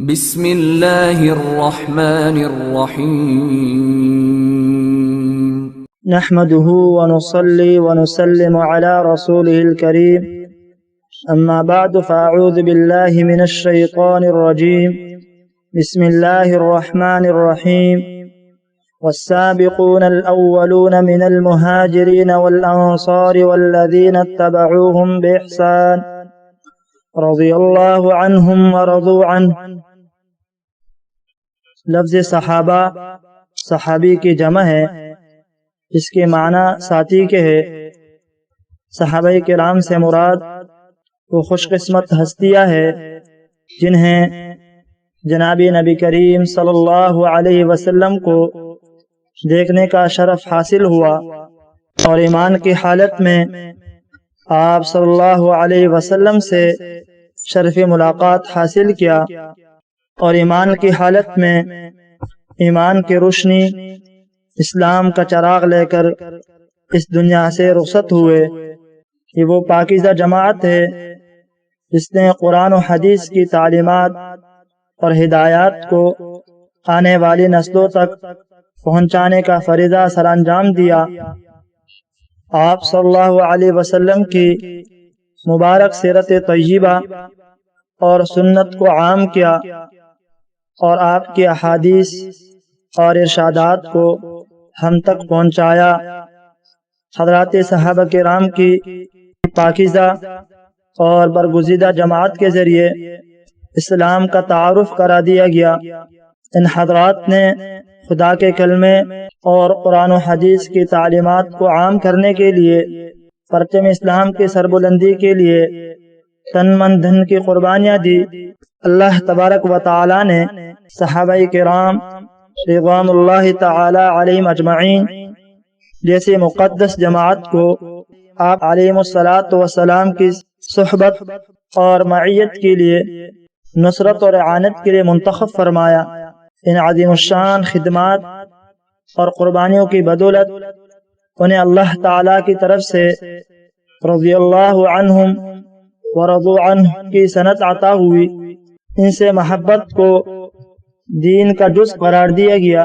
بسم اللہ الرحمن الرحیم نحمده ونصلي ونسلم على رسوله الكريم أما بعد فأعوذ بالله من الشيطان الرجيم بسم الله الرحمن الرحيم والسابقون الأولون من المهاجرين والأنصار والذين اتبعوهم بإحسان رضي الله عنهم ورضوا عنه۔ لفظ صحابہ صحابی کی جمع ہے جس کے معنی ساتھی کے ہے۔ صحابہ کرام سے مراد وہ خوش قسمت ہستیاں ہے جنہیں جناب نبی کریم صلی اللہ علیہ وسلم کو دیکھنے کا شرف حاصل ہوا اور ایمان کی حالت میں آپ صلی اللہ علیہ وسلم سے شرف ملاقات حاصل کیا اور ایمان کی حالت میں ایمان کی روشنی اسلام کا چراغ لے کر اس دنیا سے رخصت ہوئے۔ یہ وہ پاکیزہ جماعت ہے جس نے قرآن و حدیث کی تعلیمات اور ہدایات کو آنے والی نسلوں تک پہنچانے کا فریضہ سر انجام دیا۔ آپ صلی اللہ علیہ وسلم کی مبارک سیرت طیبہ اور سنت کو عام کیا اور آپ کی احادیث اور ارشادات کو ہم تک پہنچایا۔ حضرات صحابہ کرام کی پاکیزہ اور برگزیدہ جماعت کے ذریعے اسلام کا تعارف کرا دیا گیا۔ ان حضرات نے خدا کے کلمے اور قرآن و حدیث کی تعلیمات کو عام کرنے کے لیے پرچم اسلام کی سربلندی کے لیے تن من دھن کی قربانیاں دی۔ اللہ تبارک و تعالی نے صحابہ کرام رضوان اللہ تعالی علیہم اجمعین جیسی مقدس جماعت کو آپ علیہ الصلاۃ والسلام کی صحبت اور معیت کے لیے نصرت اور اعانت کے لیے منتخب فرمایا۔ ان عظیم الشان خدمات اور قربانیوں کی بدولت انہیں اللہ تعالی کی طرف سے رضی اللہ عنہم ورضوا عنہ کی سنت عطا ہوئی۔ ان سے محبت کو دین کا جز قرار دیا گیا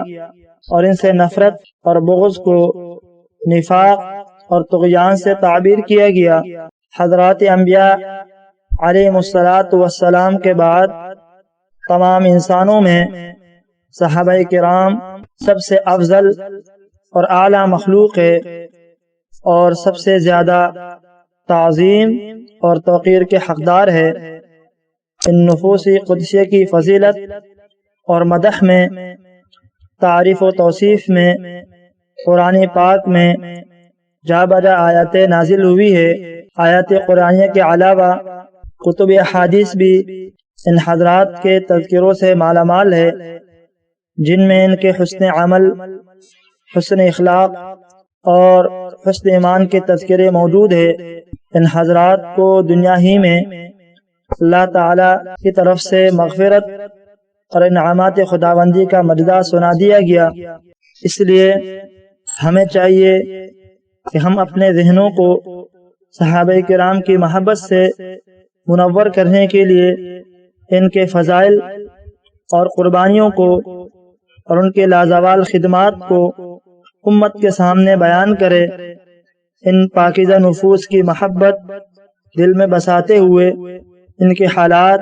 اور ان سے نفرت اور بغض کو نفاق اور طغیان سے تعبیر کیا گیا۔ حضرات انبیاء علیہ الصلاۃ والسلام کے بعد تمام انسانوں میں صحابہ کرام سب سے افضل اور اعلیٰ مخلوق ہے اور سب سے زیادہ تعظیم اور توقیر کے حقدار ہے۔ ان نفوس قدسیہ کی فضیلت اور مدح میں تعریف و توصیف میں قرآن پاک میں جا بجا آیات نازل ہوئی ہے۔ آیات قرآنیہ کے علاوہ کتب احادیث بھی ان حضرات کے تذکروں سے مالا مال ہے جن میں ان کے حسن عمل، حسن اخلاق اور حسن ایمان کے تذکرے موجود ہے۔ ان حضرات کو دنیا ہی میں اللہ تعالی کی طرف سے مغفرت اور انعامات خداوندی کا مجدہ سنا دیا گیا۔ اس لیے ہمیں چاہیے کہ ہم اپنے ذہنوں کو صحابہ کرام کی محبت سے منور کرنے کے لیے ان کے فضائل اور قربانیوں کو اور ان کے لازوال خدمات کو امت کے سامنے بیان کرے۔ ان پاکیزہ نفوس کی محبت دل میں بساتے ہوئے ان کے حالات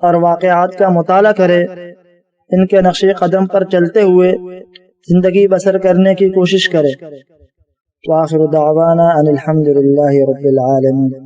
اور واقعات کا مطالعہ کرے، ان کے نقش قدم پر چلتے ہوئے زندگی بسر کرنے کی کوشش کرے۔ وآخر دعوانا ان الحمد للہ رب العالمین۔